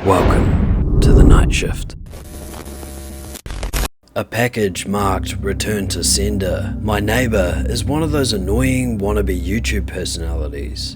Welcome to the night shift. A package marked return to sender. My neighbour is one of those annoying wannabe YouTube personalities.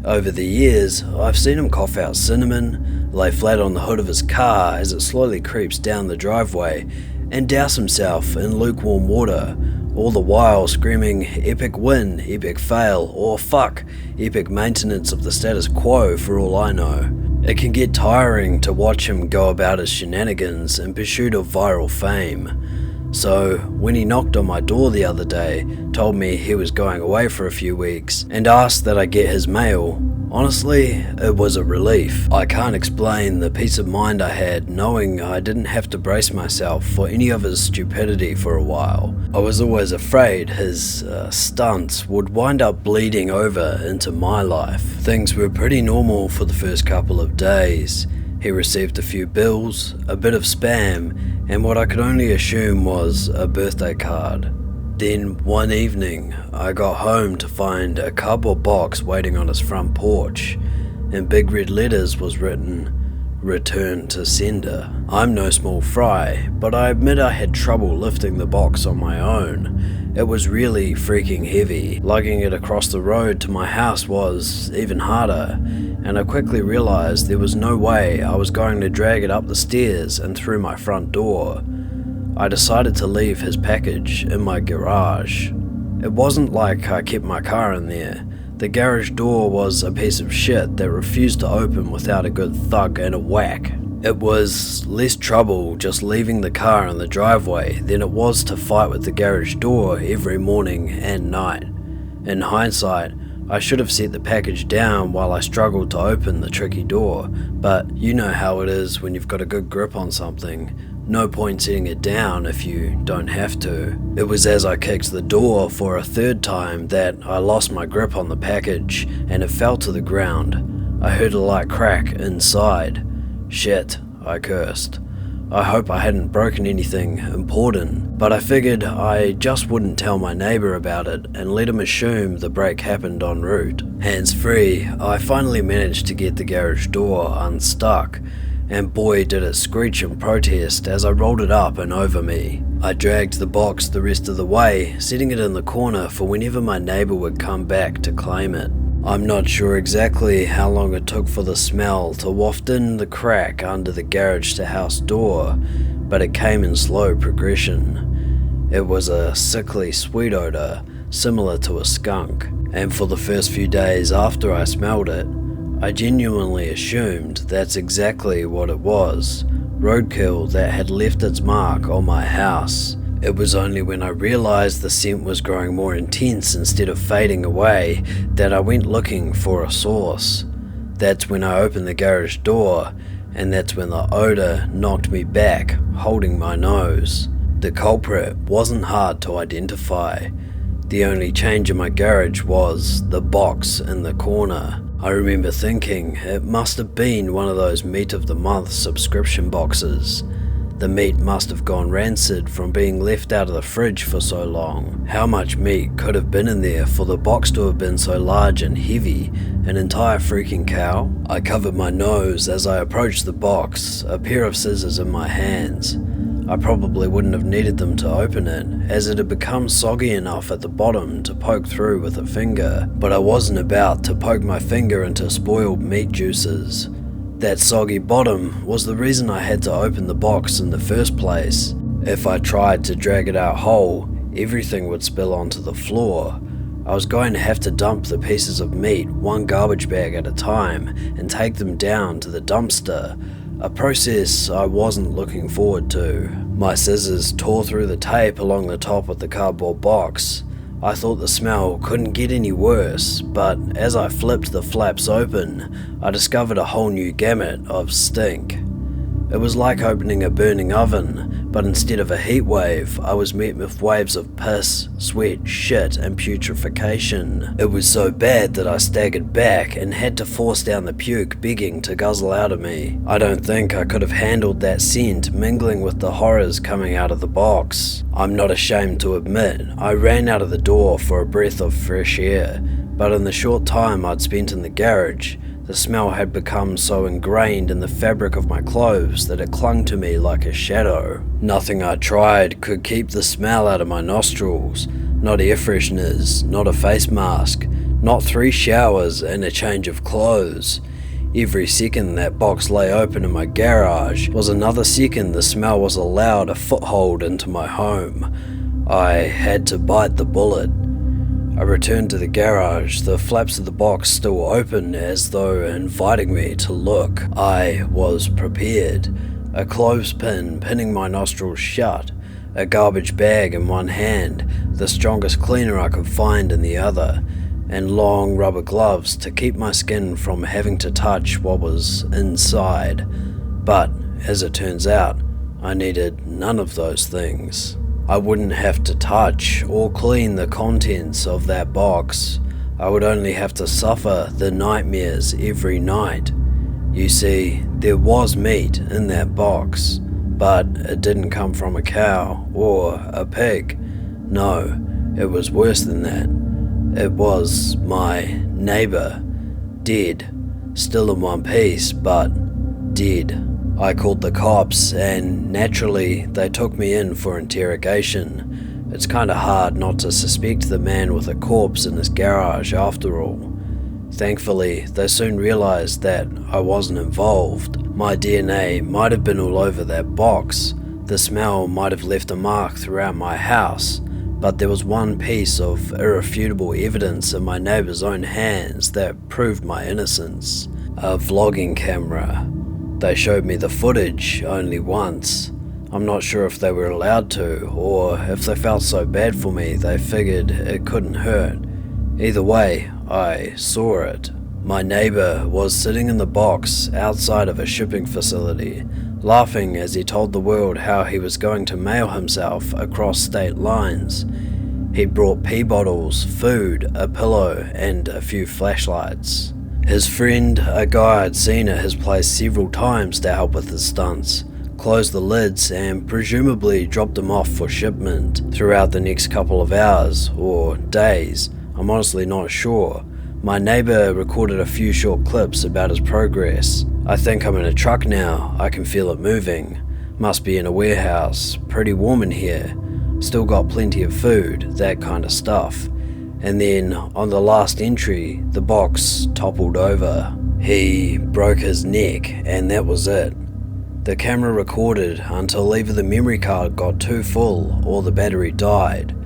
Over the years, I've seen him cough out cinnamon, lay flat on the hood of his car as it slowly creeps down the driveway, and douse himself in lukewarm water, all the while screaming epic win, epic fail, or fuck, epic maintenance of the status quo for all I know. It can get tiring to watch him go about his shenanigans in pursuit of viral fame. So, when he knocked on my door the other day, told me he was going away for a few weeks, and asked that I get his mail, honestly, it was a relief. I can't explain the peace of mind I had knowing I didn't have to brace myself for any of his stupidity for a while. I was always afraid his stunts would wind up bleeding over into my life. Things were pretty normal for the first couple of days. He received a few bills, a bit of spam, and what I could only assume was a birthday card. Then one evening, I got home to find a cardboard box waiting on his front porch. In big red letters was written, "Return to sender." I'm no small fry, but I admit I had trouble lifting the box on my own. It was really freaking heavy. Lugging it across the road to my house was even harder, and I quickly realized there was no way I was going to drag it up the stairs and through my front door. I decided to leave his package in my garage. It wasn't like I kept my car in there. The garage door was a piece of shit that refused to open without a good thug and a whack. It was less trouble just leaving the car in the driveway than it was to fight with the garage door every morning and night. In hindsight, I should have set the package down while I struggled to open the tricky door, but you know how it is when you've got a good grip on something. No point setting it down if you don't have to. It was as I kicked the door for a third time that I lost my grip on the package and it fell to the ground. I heard a light crack inside. Shit, I cursed. I hope I hadn't broken anything important, but I figured I just wouldn't tell my neighbour about it and let him assume the break happened en route. Hands free, I finally managed to get the garage door unstuck, and boy did it screech in protest as I rolled it up and over me. I dragged the box the rest of the way, setting it in the corner for whenever my neighbour would come back to claim it. I'm not sure exactly how long it took for the smell to waft in the crack under the garage to house door, but it came in slow progression. It was a sickly sweet odour, similar to a skunk, and for the first few days after I smelled it, I genuinely assumed that's exactly what it was, roadkill that had left its mark on my house. It was only when I realised the scent was growing more intense instead of fading away that I went looking for a source. That's when I opened the garage door, and that's when the odour knocked me back, holding my nose. The culprit wasn't hard to identify. The only change in my garage was the box in the corner. I remember thinking it must have been one of those meat of the month subscription boxes. The meat must have gone rancid from being left out of the fridge for so long. How much meat could have been in there for the box to have been so large and heavy? An entire freaking cow? I covered my nose as I approached the box, a pair of scissors in my hands. I probably wouldn't have needed them to open it, as it had become soggy enough at the bottom to poke through with a finger, but I wasn't about to poke my finger into spoiled meat juices. That soggy bottom was the reason I had to open the box in the first place. If I tried to drag it out whole, everything would spill onto the floor. I was going to have to dump the pieces of meat one garbage bag at a time and take them down to the dumpster, a process I wasn't looking forward to. My scissors tore through the tape along the top of the cardboard box. I thought the smell couldn't get any worse, but as I flipped the flaps open, I discovered a whole new gamut of stink. It was like opening a burning oven, but instead of a heat wave, I was met with waves of piss, sweat, shit, and putrefaction. It was so bad that I staggered back and had to force down the puke begging to guzzle out of me. I don't think I could have handled that scent mingling with the horrors coming out of the box. I'm not ashamed to admit, I ran out of the door for a breath of fresh air, but in the short time I'd spent in the garage, The smell had become so ingrained in the fabric of my clothes that it clung to me like a shadow. Nothing I tried could keep the smell out of my nostrils. Not air fresheners, not a face mask, not 3 showers and a change of clothes. Every second that box lay open in my garage was another second the smell was allowed a foothold into my home. I had to bite the bullet. I returned to the garage, the flaps of the box still open as though inviting me to look. I was prepared. A clothespin pinning my nostrils shut, a garbage bag in one hand, the strongest cleaner I could find in the other, and long rubber gloves to keep my skin from having to touch what was inside. But, as it turns out, I needed none of those things. I wouldn't have to touch or clean the contents of that box. I would only have to suffer the nightmares every night. You see, there was meat in that box, but it didn't come from a cow or a pig. No, it was worse than that. It was my neighbor, dead, still in one piece, but dead. I called the cops and naturally they took me in for interrogation. It's kinda hard not to suspect the man with a corpse in his garage after all. Thankfully, they soon realized that I wasn't involved. My DNA might have been all over that box. The smell might have left a mark throughout my house, but there was one piece of irrefutable evidence in my neighbor's own hands that proved my innocence. A vlogging camera. They showed me the footage only once. I'm not sure if they were allowed to, or if they felt so bad for me they figured it couldn't hurt. Either way, I saw it. My neighbor was sitting in the box outside of a shipping facility, laughing as he told the world how he was going to mail himself across state lines. He'd brought pee bottles, food, a pillow, and a few flashlights. His friend, a guy I'd seen at his place several times to help with his stunts, closed the lids and presumably dropped him off for shipment. Throughout the next couple of hours, or days, I'm honestly not sure, my neighbor recorded a few short clips about his progress. I think I'm in a truck now, I can feel it moving. Must be in a warehouse, pretty warm in here. Still got plenty of food, that kind of stuff. And then, on the last entry, the box toppled over. He broke his neck, and that was it. The camera recorded until either the memory card got too full or the battery died.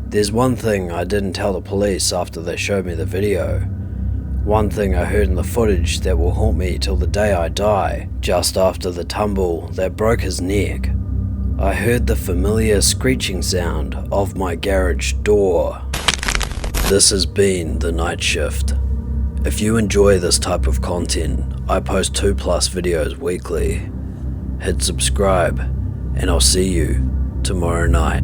There's one thing I didn't tell the police after they showed me the video. One thing I heard in the footage that will haunt me till the day I die, just after the tumble that broke his neck. I heard the familiar screeching sound of my garage door. This has been The Night Shift. If you enjoy this type of content, I post 2+ videos weekly. Hit subscribe, and I'll see you tomorrow night.